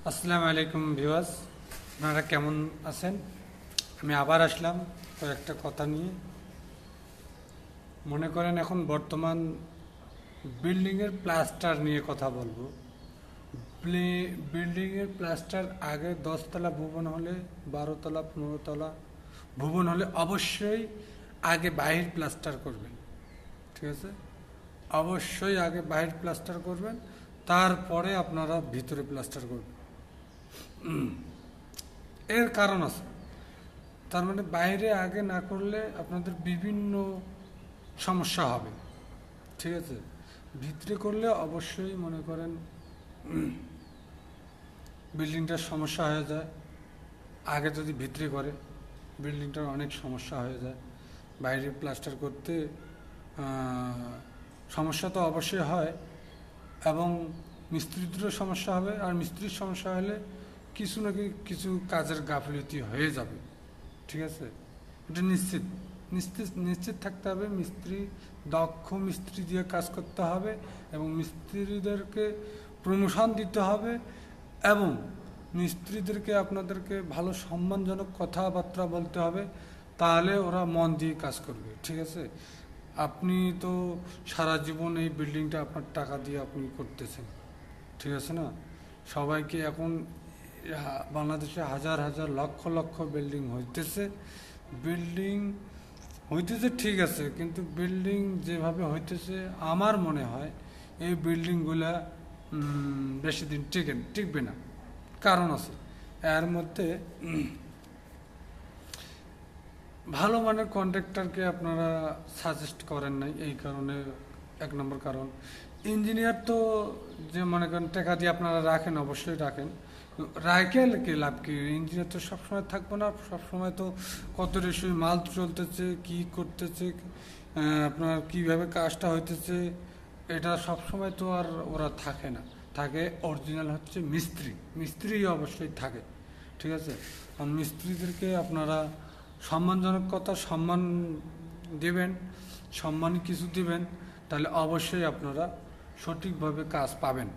আসসালামু আলাইকুম ভিউয়ার্স, আপনারা কেমন আছেন? আমি আবার আসলাম কয়েকটা কথা নিয়ে। মনে করেন এখন বর্তমান বিল্ডিংয়ের প্লাস্টার নিয়ে কথা বলবো। বিল্ডিংয়ের প্লাস্টার আগে 10 তলা ভবন হলে, 12 তলা, 15 তলা ভবন হলে অবশ্যই আগে বাহির প্লাস্টার করবেন। ঠিক আছে, অবশ্যই আগে বাহির প্লাস্টার করবেন, তারপরে আপনারা ভিতরে প্লাস্টার করবেন। এর কারণ আছে, তার মানে বাইরে আগে না করলে আপনাদের বিভিন্ন সমস্যা হবে। ঠিক আছে, ভিতরে করলে অবশ্যই মনে করেন বিল্ডিংটার সমস্যা হয়ে যায়। আগে যদি ভিতরে করে বিল্ডিংটার অনেক সমস্যা হয়ে যায়। বাইরে প্লাস্টার করতে সমস্যা তো অবশ্যই হয়, এবং মিস্ত্রিদেরও সমস্যা হবে। আর মিস্ত্রির সমস্যা হলে কিছু না কিছু কাজের গাফিলতি হয়ে যাবে। ঠিক আছে, এটা নিশ্চিত নিশ্চিত নিশ্চিত থাকতে হবে। দক্ষ মিস্ত্রি দিয়ে কাজ করতে হবে, এবং মিস্ত্রিদেরকে প্রমোশন দিতে হবে, এবং মিস্ত্রিদেরকে আপনাদেরকে ভালো সম্মানজনক কথাবার্তা বলতে হবে, তাহলে ওরা মন দিয়ে কাজ করবে। ঠিক আছে, আপনি তো সারা জীবন এই বিল্ডিংটা আপনার টাকা দিয়ে আপনি করতেছেন। ঠিক আছে না, সবাইকে এখন বাংলাদেশে হাজার হাজার লক্ষ লক্ষ বিল্ডিং হইতেছে ঠিক আছে, কিন্তু বিল্ডিং যেভাবে হইতেছে আমার মনে হয় এই বিল্ডিংগুলা বেশি দিন টিকবে না। কারণ আছে এর মধ্যে। ভালো মানের কন্ট্রাক্টরকে আপনারা সাজেস্ট করেন নাই, এই কারণে 1 নম্বর কারণ। ইঞ্জিনিয়ার তো যে মনে করেন টাকা দিয়ে আপনারা রাখেন, অবশ্যই রাখেন, রাখেন কি লাভ কি? ইঞ্জিনিয়ার তো সবসময় থাকবো না, সবসময় তো কত রেশি মাল চলতেছে, কি করতেছে, আপনার কিভাবে কাজটা হইতেছে, এটা সবসময় তো আর ওরা থাকে না। থাকে অরিজিনাল হচ্ছে মিস্ত্রি অবশ্যই থাকে। ঠিক আছে, আর মিস্ত্রিদেরকে আপনারা সম্মানজনক সম্মান দেবেন, সম্মানী কিছু দিবেন, তাহলে অবশ্যই আপনারা সঠিকভাবে কাজ পাবেন।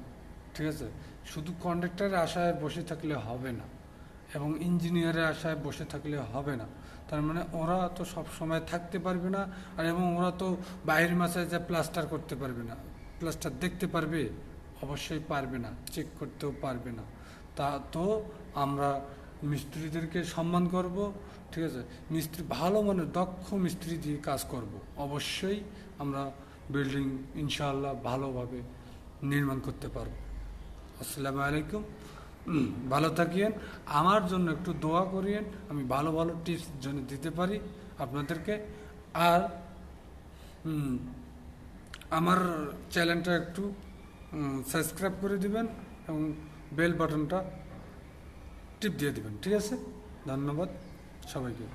ঠিক আছে, শুধু কন্ট্রাক্টরের আশায় বসে থাকলে হবে না, এবং ইঞ্জিনিয়ারের আশায় বসে থাকলে হবে না। তার মানে ওরা তো সব সময় থাকতে পারবে না, আর এবং ওরা তো বাইরের মাসায় যা প্লাস্টার করতে পারবে না। প্লাস্টার দেখতে পারবে? অবশ্যই পারবে না, চেক করতেও পারবে না। তা তো আমরা মিস্ত্রিদেরকে সম্মান করব। ঠিক আছে, ভালো মানের দক্ষ মিস্ত্রি দিয়ে কাজ করব, অবশ্যই আমরা বিল্ডিং ইনশাআল্লাহ ভালোভাবে নির্মাণ করতে পারব। আসসালামু আলাইকুম, ভালো থাকিয়েন। আমার জন্য একটু দোয়া করিয়েন, আমি ভালো ভালো টিপস জন্য দিতে পারি আপনাদেরকে। আর আমার চ্যানেলটা একটু সাবস্ক্রাইব করে দিবেন, এবং বেল বাটনটা টিপ দিয়ে দিবেন। ঠিক আছে, ধন্যবাদ সবাইকে।